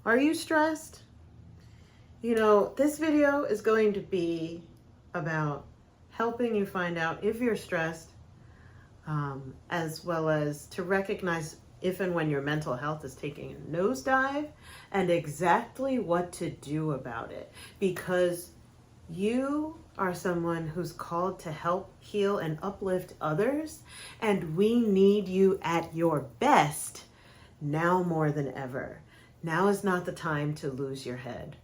Are you stressed? You know, this video is going to be about helping you find out if you're stressed, as well as to recognize if and when your mental health is taking a nosedive and exactly what to do about it. Because you are someone who's called to help heal and uplift others, and we need you at your best now more than ever. Now is not the time to lose your head.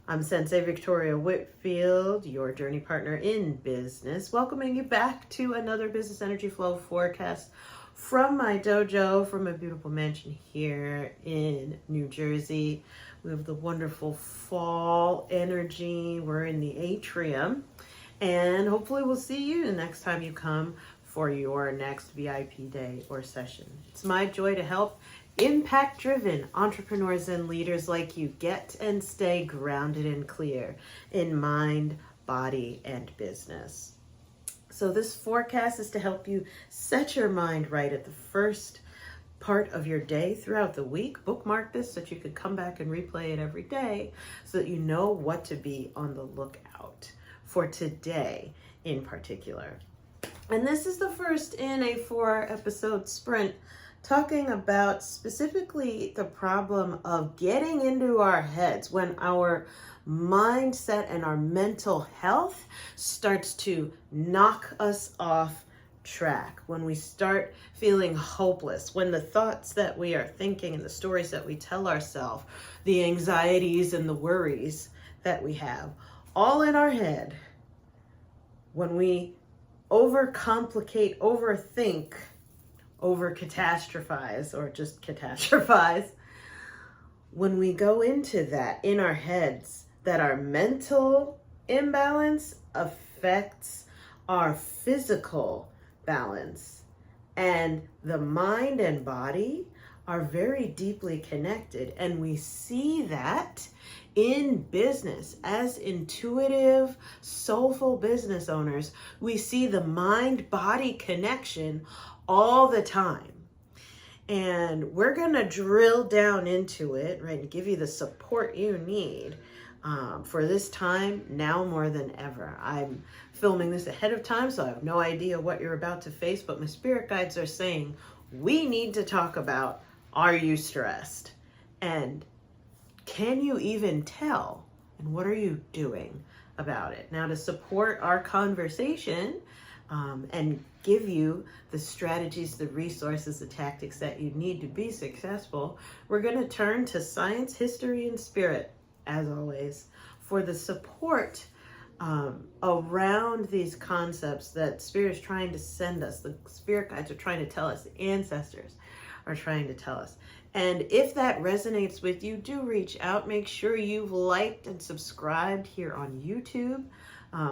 I'm Sensei Victoria Whitfield, your journey partner in business, welcoming you back to another Business Energy Flow forecast from my dojo, from a beautiful mansion here in New Jersey. We have the wonderful fall energy. We're in the atrium, and hopefully we'll see you the next time you come for your next VIP day or session. It's my joy to help impact-driven entrepreneurs and leaders like you get and stay grounded and clear in mind, body, and business. So this forecast is to help you set your mind right at the first part of your day throughout the week. Bookmark this so that you could come back and replay it every day so that you know what to be on the lookout for today in particular. And this is the first in a 4-episode sprint talking about specifically the problem of getting into our heads when our mindset and our mental health starts to knock us off track, when we start feeling hopeless, when the thoughts that we are thinking and the stories that we tell ourselves, the anxieties and the worries that we have all in our head, when we overcomplicate, overthink, over-catastrophize, or just catastrophize, when we go into that in our heads, that our mental imbalance affects our physical balance, and the mind and body are very deeply connected. And we see that in business. As intuitive, soulful business owners, we see the mind-body connection all the time. And we're gonna drill down into it, right, and give you the support you need for this time now more than ever. I'm filming this ahead of time, so I have no idea what you're about to face, but my spirit guides are saying we need to talk about, are you stressed? And can you even tell? And what are you doing about it? Now, to support our conversation and give you the strategies, the resources, the tactics that you need to be successful, we're going to turn to science, history, and spirit, as always, for the support around these concepts that Spirit is trying to send us, the spirit guides are trying to tell us, the ancestors are trying to tell us. And if that resonates with you, do reach out. Make sure you've liked and subscribed here on YouTube.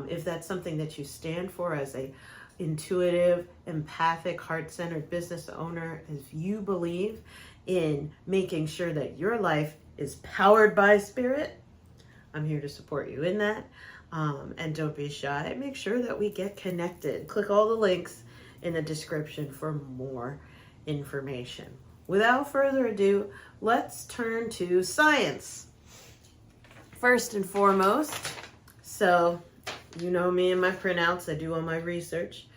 If that's something that you stand for as a intuitive, empathic, heart-centered business owner, if you believe in making sure that your life is powered by spirit, I'm here to support you in that. And don't be shy. Make sure that we get connected. Click all the links in the description for more information. Without further ado, let's turn to science. First and foremost, so you know me and my printouts, I do all my research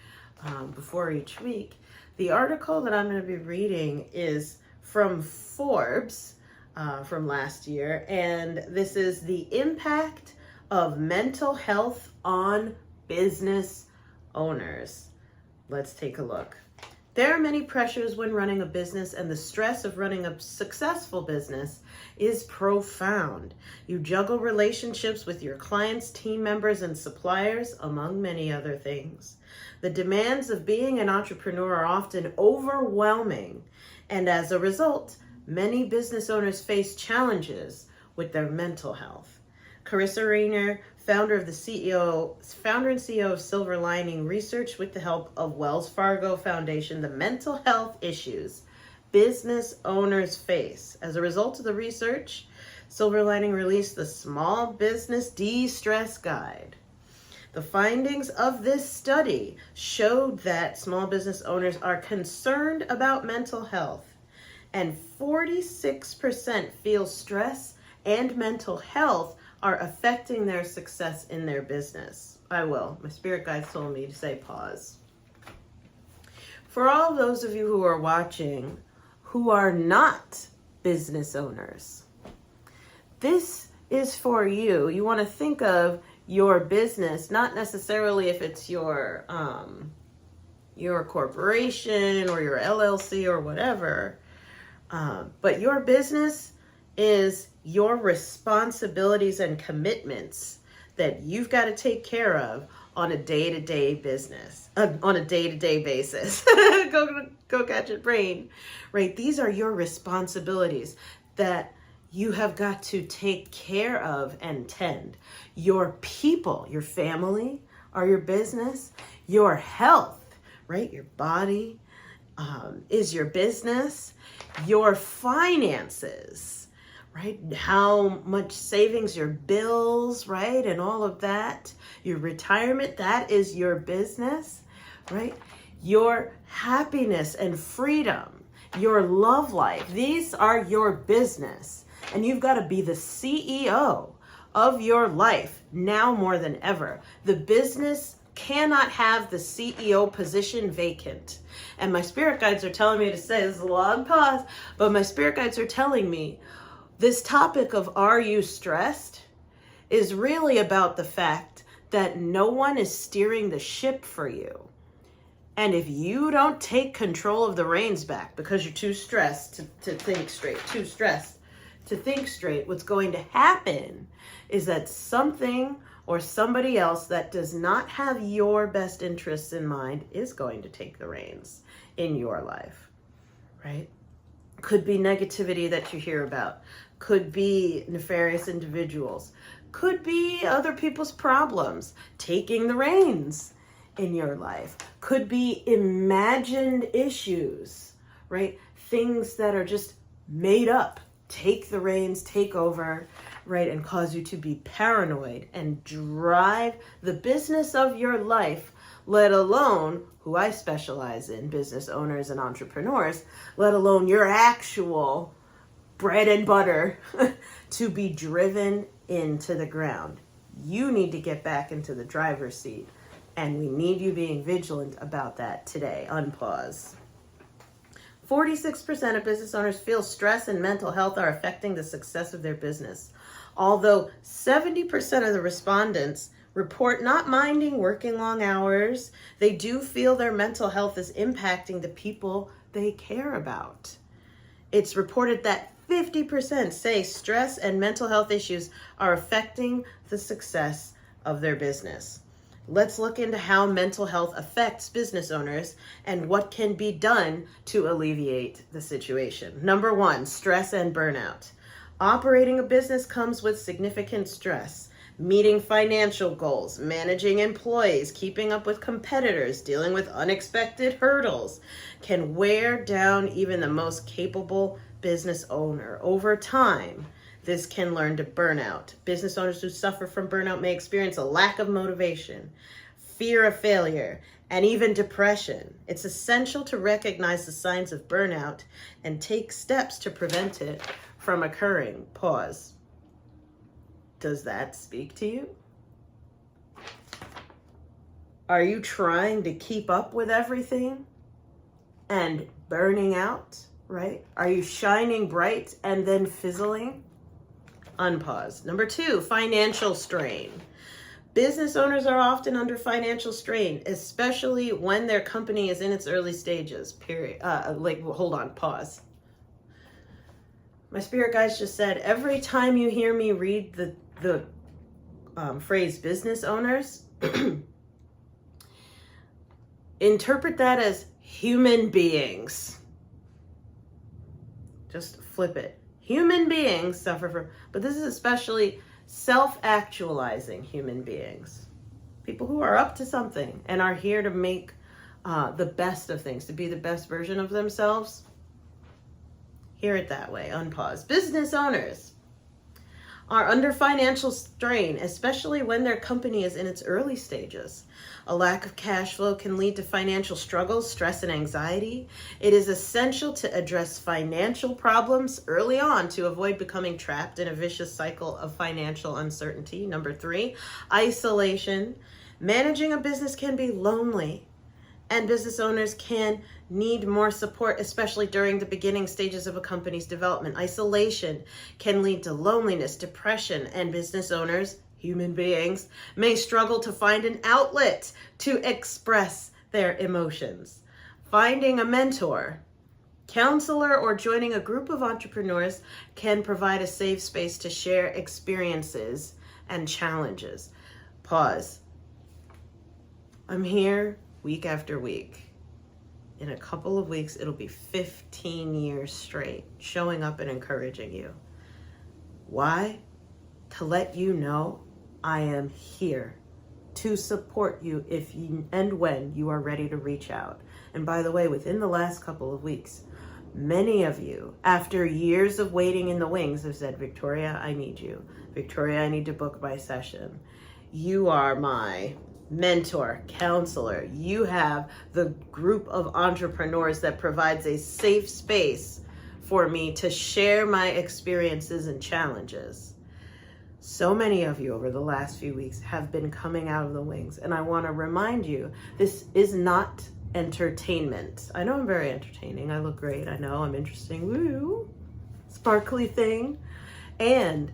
before each week. The article that I'm going to be reading is from Forbes from last year, and this is the impact of mental health on business owners. Let's take a look. There are many pressures when running a business, and the stress of running a successful business is profound. You juggle relationships with your clients, team members, and suppliers, among many other things. The demands of being an entrepreneur are often overwhelming, and as a result, many business owners face challenges with their mental health. Carissa Rayner, founder and CEO of Silver Lining Research, with the help of Wells Fargo Foundation, the mental health issues business owners face. As a result of the research, Silver Lining released the Small Business De-Stress Guide. The findings of this study showed that small business owners are concerned about mental health and 46% feel stress and mental health are affecting their success in their business. I will. My spirit guides told me to say pause. For all those of you who are watching who are not business owners, this is for you. You want to think of your business, not necessarily if it's your corporation or your LLC or whatever, but your business is your responsibilities and commitments that you've got to take care of on a day-to-day basis. Go catch your brain, right? These are your responsibilities that you have got to take care of and tend. Your people, your family are your business. Your health, right? Your body is your business. Your finances, right? How much savings, your bills, right? And all of that. Your retirement, that is your business, right? Your happiness and freedom, your love life, these are your business. And you've got to be the CEO of your life now more than ever. The business cannot have the CEO position vacant. And my spirit guides are telling me to say, this is a long pause, but my spirit guides are telling me this topic of are you stressed is really about the fact that no one is steering the ship for you. And if you don't take control of the reins back because you're too stressed to think straight, what's going to happen is that something or somebody else that does not have your best interests in mind is going to take the reins in your life, right? Could be negativity that you hear about, could be nefarious individuals, could be other people's problems taking the reins in your life, could be imagined issues, right? Things that are just made up, take the reins, take over, right? And cause you to be paranoid and drive the business of your life, let alone who I specialize in, business owners and entrepreneurs, let alone your actual bread and butter to be driven into the ground. You need to get back into the driver's seat, and we need you being vigilant about that today. Unpause. 46% of business owners feel stress and mental health are affecting the success of their business. Although 70% of the respondents report not minding working long hours, they do feel their mental health is impacting the people they care about. It's reported that 50% say stress and mental health issues are affecting the success of their business. Let's look into how mental health affects business owners and what can be done to alleviate the situation. Number one, stress and burnout. Operating a business comes with significant stress. Meeting financial goals, managing employees, keeping up with competitors, dealing with unexpected hurdles can wear down even the most capable business owner. Over time, this can lead to burnout. Business owners who suffer from burnout may experience a lack of motivation, fear of failure, and even depression. It's essential to recognize the signs of burnout and take steps to prevent it from occurring. Pause. Does that speak to you? Are you trying to keep up with everything and burning out, right? Are you shining bright and then fizzling? Unpause. Number two, financial strain. Business owners are often under financial strain, especially when their company is in its early stages, period. Hold on, pause. My spirit guides just said, every time you hear me read the phrase business owners, interpret that as human beings. Just flip it. Human beings suffer from, but this is especially self-actualizing human beings. People who are up to something and are here to make the best of things, to be the best version of themselves. Hear it that way. Unpause. Business owners are under financial strain, especially when their company is in its early stages. A lack of cash flow can lead to financial struggles, stress, and anxiety. It is essential to address financial problems early on to avoid becoming trapped in a vicious cycle of financial uncertainty. Number 3, isolation. Managing a business can be lonely, and business owners can need more support, especially during the beginning stages of a company's development. Isolation can lead to loneliness, depression, and business owners, human beings, may struggle to find an outlet to express their emotions. Finding a mentor, counselor, or joining a group of entrepreneurs can provide a safe space to share experiences and challenges. Pause. I'm here week after week. In a couple of weeks, it'll be 15 years straight, showing up and encouraging you. Why? To let you know I am here to support you if you and when you are ready to reach out. And by the way, within the last couple of weeks, many of you, after years of waiting in the wings, have said, Victoria, I need you. Victoria, I need to book my session. You are my mentor, counselor. You have the group of entrepreneurs that provides a safe space for me to share my experiences and challenges. So many of you over the last few weeks have been coming out of the wings, and I want to remind you, this is not entertainment. I know I'm very entertaining. I look great. I know I'm interesting. Woo! Sparkly thing. And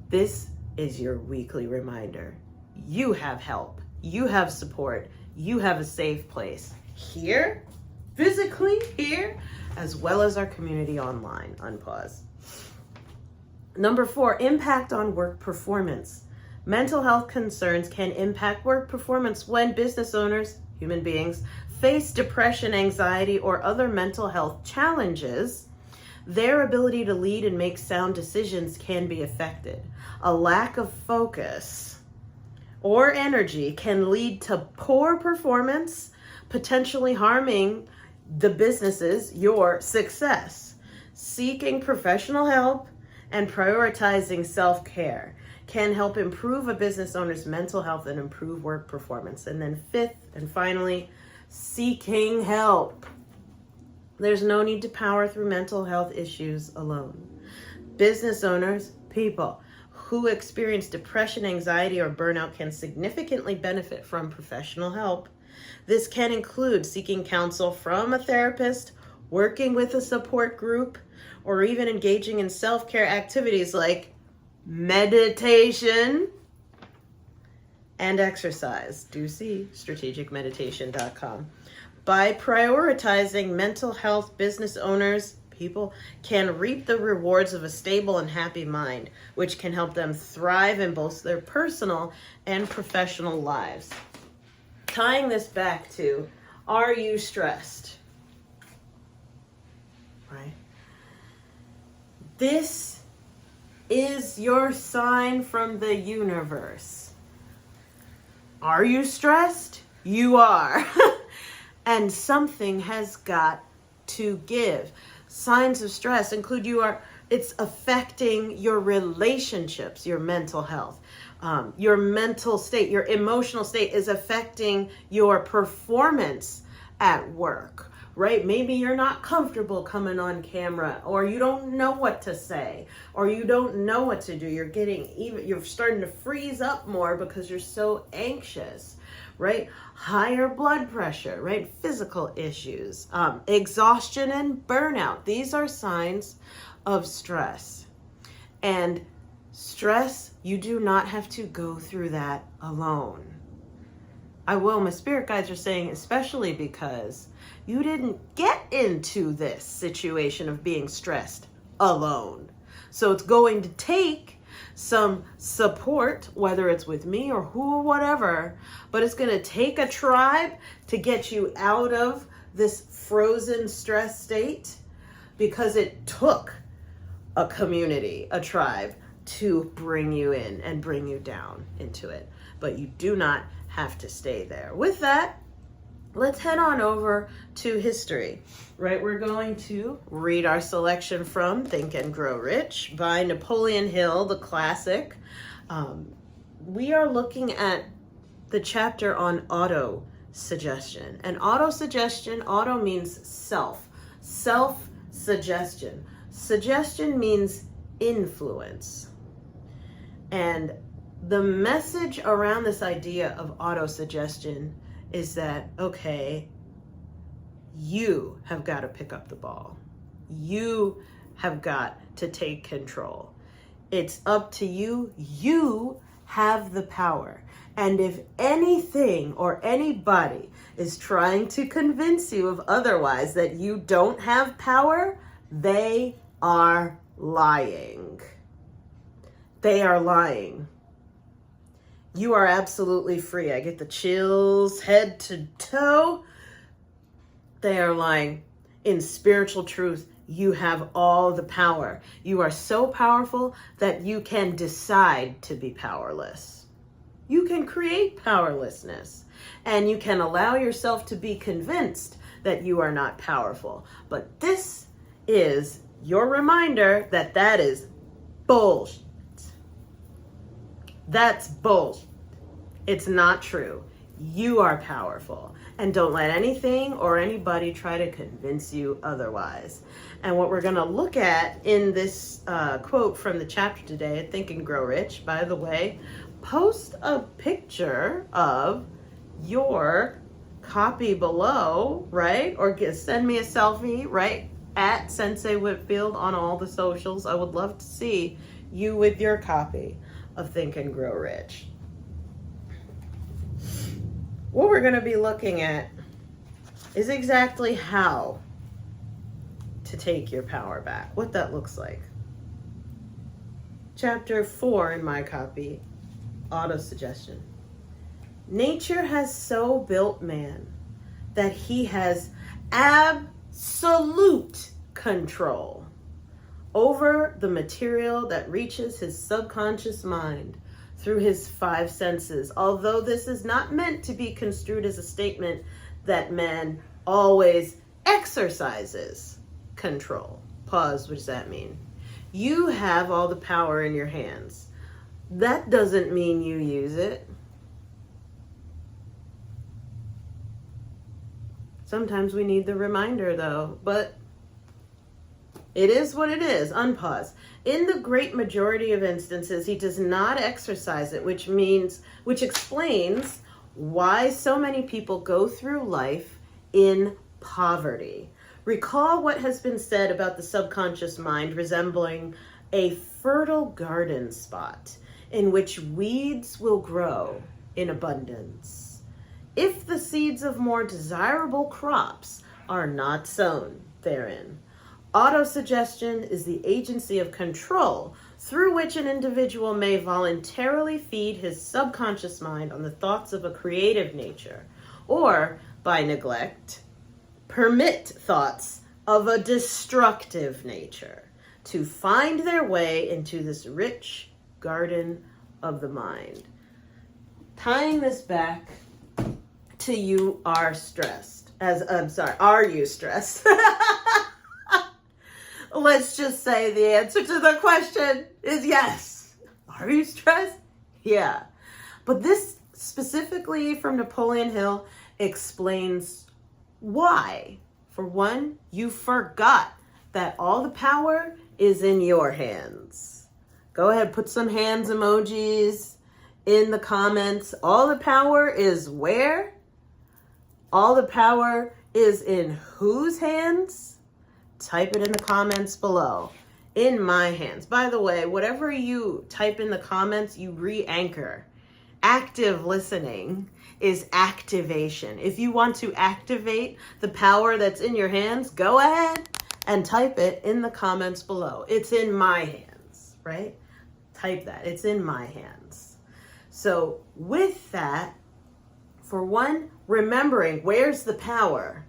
this is your weekly reminder. You have help. You have support. You have a safe place here, physically here, as well as our community online. Unpause. Number 4, impact on work performance. Mental health concerns can impact work performance when business owners, human beings, face depression, anxiety, or other mental health challenges. Their ability to lead and make sound decisions can be affected. A lack of focus or energy can lead to poor performance, potentially harming the business's, your success. Seeking professional help and prioritizing self-care can help improve a business owner's mental health and improve work performance. And then 5th and finally, seeking help. There's no need to power through mental health issues alone. Business owners, people who experience depression, anxiety, or burnout can significantly benefit from professional help. This can include seeking counsel from a therapist, working with a support group, or even engaging in self-care activities like meditation and exercise. Do see strategicmeditation.com. By prioritizing mental health, business owners, people can reap the rewards of a stable and happy mind, which can help them thrive in both their personal and professional lives. Tying this back to, are you stressed? Right? This is your sign from the universe. Are you stressed? You are. And something has got to give. Signs of stress include it's affecting your relationships, your mental health, your mental state, your emotional state is affecting your performance at work, right? Maybe you're not comfortable coming on camera, or you don't know what to say, or you don't know what to do. You're starting to freeze up more because you're so anxious, right? Higher blood pressure, right? Physical issues, exhaustion and burnout. These are signs of stress. And stress, you do not have to go through that alone. My spirit guides are saying, especially because you didn't get into this situation of being stressed alone. So it's going to take some support, whether it's with me or who or whatever, but it's going to take a tribe to get you out of this frozen stress state, because it took a community, a tribe, to bring you in and bring you down into it. But you do not have to stay there. With that, let's head on over to history, right? We're going to read our selection from Think and Grow Rich by Napoleon Hill, the classic. We are looking at the chapter on auto-suggestion. And auto-suggestion, auto means self. Self-suggestion. Suggestion means influence. And the message around this idea of auto-suggestion is that, okay, you have got to pick up the ball. You have got to take control. It's up to you. You have the power. And if anything or anybody is trying to convince you of otherwise, that you don't have power, they are lying. They are lying. You are absolutely free. I get the chills head to toe. They are lying. In spiritual truth, you have all the power. You are so powerful that you can decide to be powerless. You can create powerlessness, and you can allow yourself to be convinced that you are not powerful. But this is your reminder that that is bullshit. That's bullshit. It's not true. You are powerful. And don't let anything or anybody try to convince you otherwise. And what we're going to look at in this quote from the chapter today at Think and Grow Rich, by the way, post a picture of your copy below, right? Or send me a selfie, right? At Sensei Whitfield on all the socials. I would love to see you with your copy of Think and Grow Rich. What we're going to be looking at is exactly how to take your power back, what that looks like. Chapter 4 in my copy, Auto-Suggestion. Nature has so built man that he has absolute control over the material that reaches his subconscious mind through his 5 senses, although this is not meant to be construed as a statement that man always exercises control. Pause, what does that mean? You have all the power in your hands. That doesn't mean you use it. Sometimes we need the reminder though, but it is what it is. Unpause. In the great majority of instances, he does not exercise it, which explains why so many people go through life in poverty. Recall what has been said about the subconscious mind resembling a fertile garden spot in which weeds will grow in abundance. If the seeds of more desirable crops are not sown therein. Autosuggestion is the agency of control through which an individual may voluntarily feed his subconscious mind on the thoughts of a creative nature, or, by neglect, permit thoughts of a destructive nature to find their way into this rich garden of the mind. Tying this back to you are stressed. Are you stressed? Let's just say the answer to the question is yes. Are you stressed? Yeah. But this specifically from Napoleon Hill explains why. For one, you forgot that all the power is in your hands. Go ahead, put some hands emojis in the comments. All the power is where? All the power is in whose hands? Type it in the comments below. In my hands. By the way, whatever you type in the comments, you re-anchor. Active listening is activation. If you want to activate the power that's in your hands, go ahead and type it in the comments below. It's in my hands, right? Type that. It's in my hands. So with that, for one, remembering where's the power?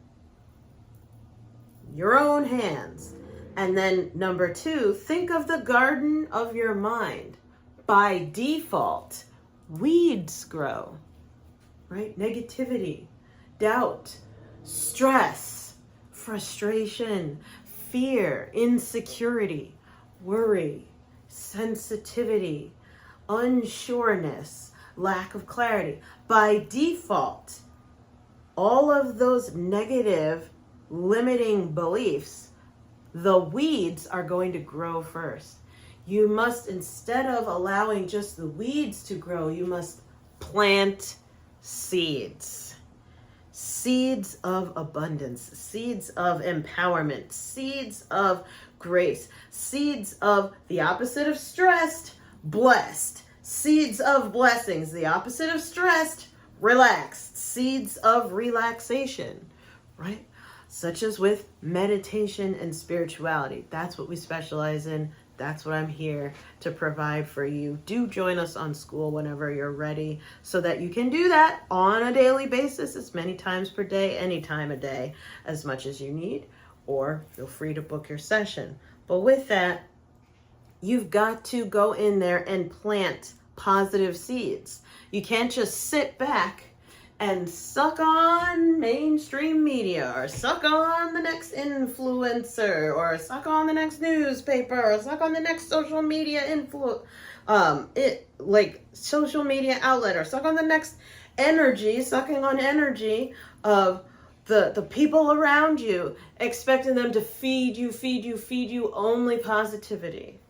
Your own hands. And then number 2, think of the garden of your mind. By default, weeds grow, right? Negativity, doubt, stress, frustration, fear, insecurity, worry, sensitivity, unsureness, lack of clarity. By default, all of those negative limiting beliefs, the weeds are going to grow first. You must, instead of allowing just the weeds to grow, you must plant seeds. Seeds of abundance, seeds of empowerment, seeds of grace, seeds of the opposite of stressed, blessed, seeds of blessings, the opposite of stressed, relaxed, seeds of relaxation, right? Such as with meditation and spirituality. That's what we specialize in. That's what I'm here to provide for you. Do join us on Skool whenever you're ready so that you can do that on a daily basis, as many times per day, any time of day, as much as you need, or feel free to book your session. But with that, you've got to go in there and plant positive seeds. You can't just sit back and suck on mainstream media, or suck on the next influencer, or suck on the next newspaper, or suck on the next social media social media outlet, or suck on the next sucking on energy of the people around you, expecting them to feed you only positivity.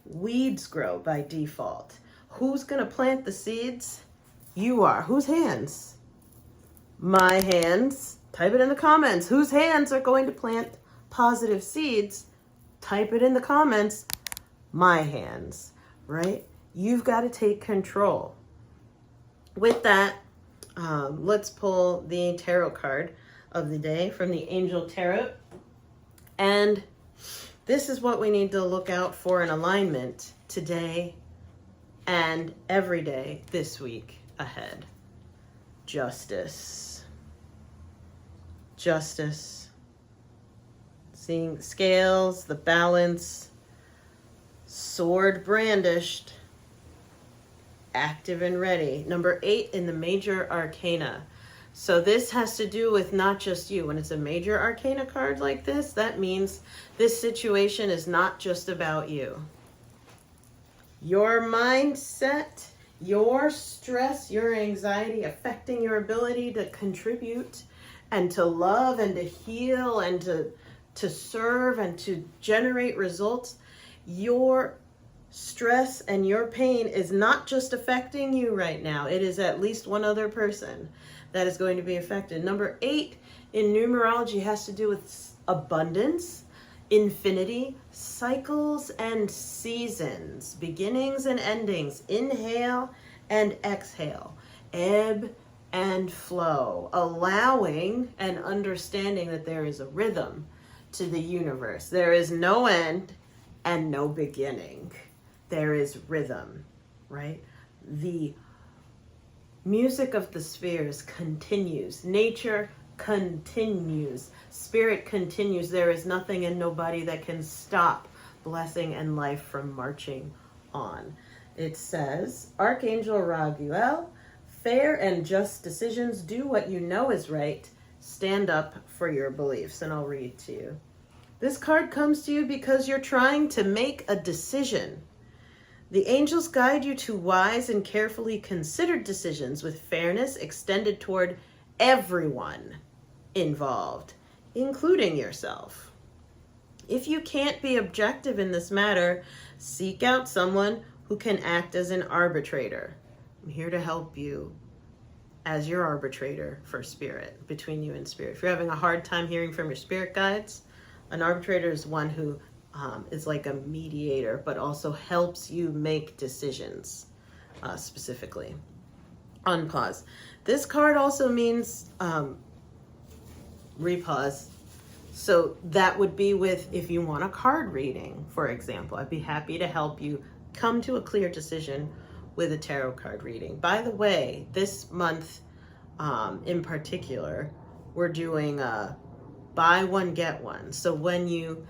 Weeds grow by default. Who's going to plant the seeds? You are. Whose hands? My hands. Type it in the comments. Whose hands are going to plant positive seeds? Type it in the comments. My hands, right? You've got to take control. With that, let's pull the tarot card of the day from the Angel Tarot. And this is what we need to look out for in alignment today and every day this week ahead. Justice. Justice. Seeing scales, the balance, sword brandished, active and ready. Number 8 in the major arcana. So this has to do with not just you. When it's a major arcana card like this, that means this situation is not just about you. Your mindset, your stress, your anxiety affecting your ability to contribute and to love and to heal and to serve and to generate results. Your stress and your pain is not just affecting you right now. It is at least one other person that is going to be affected. Number 8 in numerology has to do with abundance, infinity, cycles and seasons, beginnings and endings, inhale and exhale, ebb and flow, allowing and understanding that there is a rhythm to the universe. There is no end and no beginning. There is rhythm, right? The music of the spheres continues. Nature continues. Spirit continues. There is nothing and nobody that can stop blessing and life from marching on. It says, Archangel Raguel, fair and just decisions, do what you know is right, stand up for your beliefs. And I'll read to you. This card comes to you because you're trying to make a decision. The angels guide you to wise and carefully considered decisions with fairness extended toward everyone involved, including yourself. If you can't be objective in this matter, seek out someone who can act as an arbitrator. I'm here to help you as your arbitrator for spirit, between you and spirit. If you're having a hard time hearing from your spirit guides, an arbitrator is one who is like a mediator, but also helps you make decisions specifically. Unpause. This card also means repause. So that would be with, if you want a card reading, for example, I'd be happy to help you come to a clear decision with a tarot card reading. By the way, this month in particular, we're doing a buy one, get one. So when you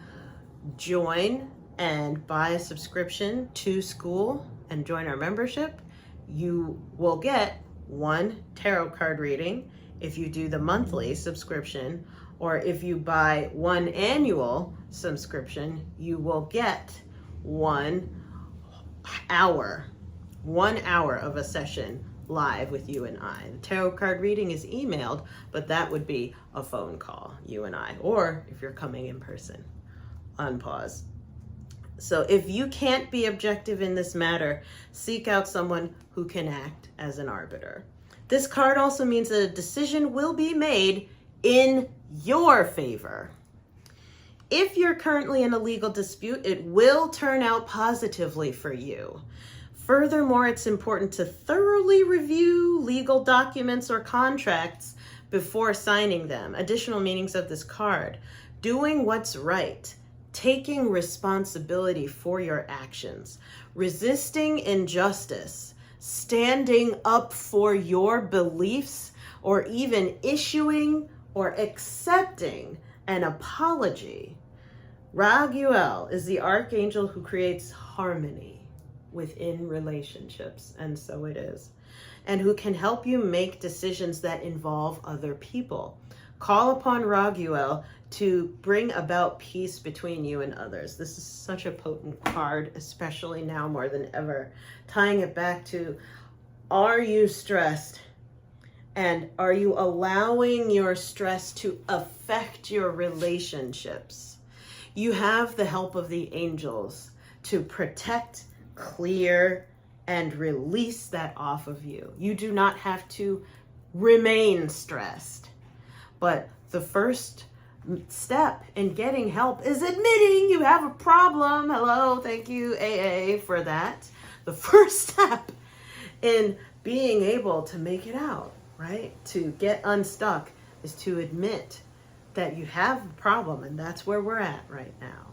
join and buy a subscription to Skool and join our membership, you will get one tarot card reading if you do the monthly subscription, or if you buy one annual subscription, you will get 1 hour of a session live with you and I. The tarot card reading is emailed, but that would be a phone call, you and I, or if you're coming in person on pause. So if you can't be objective in this matter, seek out someone who can act as an arbiter. This card also means that a decision will be made in your favor. If you're currently in a legal dispute, it will turn out positively for you. Furthermore, it's important to thoroughly review legal documents or contracts before signing them. Additional meanings of this card: doing what's right, taking responsibility for your actions, resisting injustice, standing up for your beliefs, or even issuing or accepting an apology. Raguel is the archangel who creates harmony within relationships, and so it is, and who can help you make decisions that involve other people. Call upon Raguel to bring about peace between you and others. This is such a potent card, especially now more than ever. Tying it back to, are you stressed? And are you allowing your stress to affect your relationships? You have the help of the angels to protect, clear, and release that off of you. You do not have to remain stressed. But the first step in getting help is admitting you have a problem. Hello, thank you, AA, for that. The first step in being able to make it out, right? To get unstuck is to admit that you have a problem, and that's where we're at right now.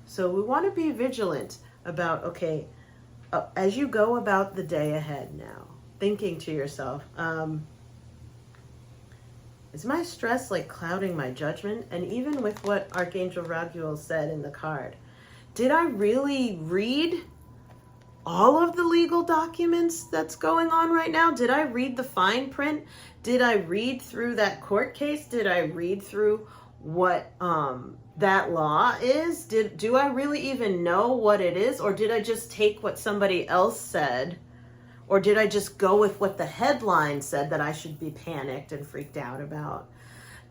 So we want to be vigilant about, okay, as you go about the day ahead now, thinking to yourself, is my stress like clouding my judgment? And even with what Archangel Raguel said in the card, did I really read all of the legal documents that's going on right now? Did I read the fine print? Did I read through that court case? Did I read through what that law is? Do I really even know what it is? Or did I just take what somebody else said? Or did I just go with what the headline said that I should be panicked and freaked out about?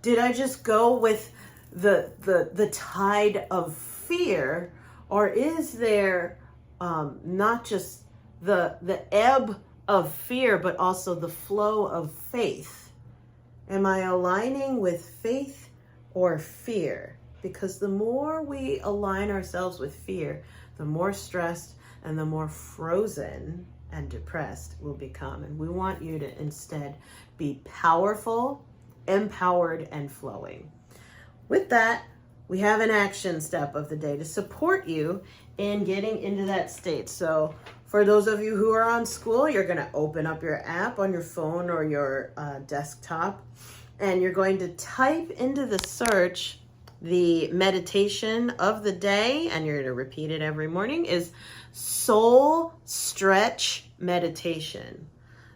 Did I just go with the tide of fear? Or is there not just the ebb of fear, but also the flow of faith? Am I aligning with faith or fear? Because the more we align ourselves with fear, the more stressed and the more frozen and depressed we'll become. And we want you to instead be powerful, empowered, and flowing. With that, we have an action step of the day to support you in getting into that state. So for those of you who are on school, you're going to open up your app on your phone or your desktop, and you're going to type into the search the meditation of the day, and you're going to repeat it every morning, is soul stretch meditation.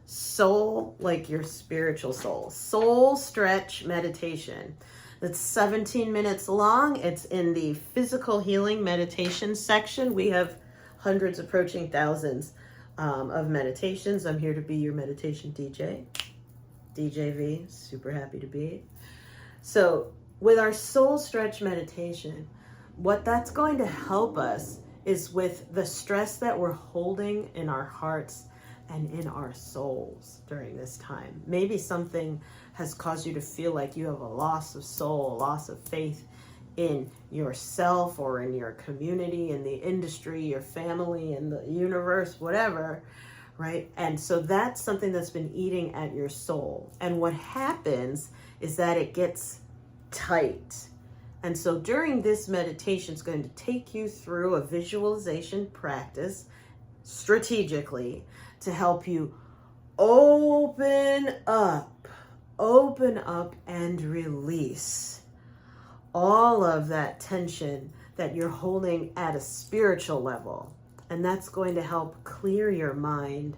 Soul, like your spiritual soul. Soul stretch meditation. It's 17 minutes long. It's in the physical healing meditation section. We have hundreds, approaching thousands of meditations. I'm here to be your meditation DJ. DJ V, super happy to be. So with our soul stretch meditation, what that's going to help us is with the stress that we're holding in our hearts and in our souls during this time. Maybe something has caused you to feel like you have a loss of soul, a loss of faith in yourself or in your community, in the industry, your family, in the universe, whatever, right? And so that's something that's been eating at your soul. And what happens is that it gets tight. And so during this meditation, it's going to take you through a visualization practice strategically to help you open up and release all of that tension that you're holding at a spiritual level. And that's going to help clear your mind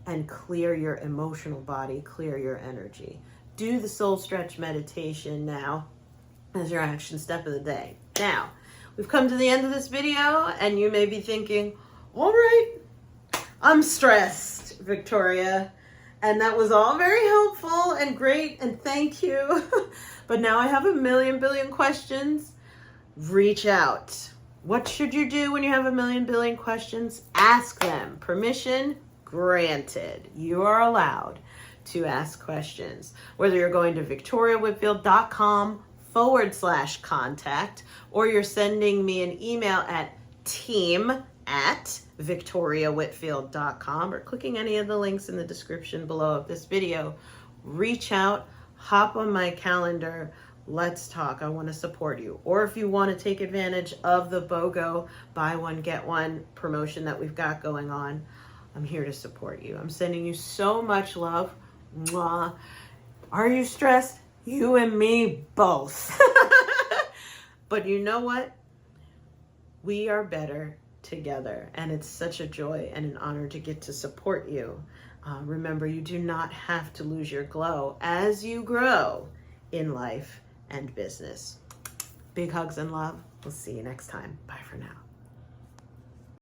and clear your emotional body, clear your energy. do the soul stretch meditation now as your action step of the day. Now, we've come to the end of this video, and you may be thinking, all right, I'm stressed, Victoria. And that was all very helpful and great, and thank you. But now I have a million billion questions. Reach out. What should you do when you have a million billion questions? Ask them. Permission granted. You are allowed to ask questions. Whether you're going to victoriawhitfield.com/contact, or you're sending me an email at team@victoriawhitfield.com, or clicking any of the links in the description below of this video. Reach out, hop on my calendar, let's talk. I want to support you. Or if you want to take advantage of the BOGO buy one get one promotion that we've got going on, I'm here to support you. I'm sending you so much love. Mwah. Are you stressed? You and me both. But you know what? We are better together, and it's such a joy and an honor to get to support you. Remember, you do not have to lose your glow as you grow in life and business. Big hugs and love. We'll see you next time. Bye for now.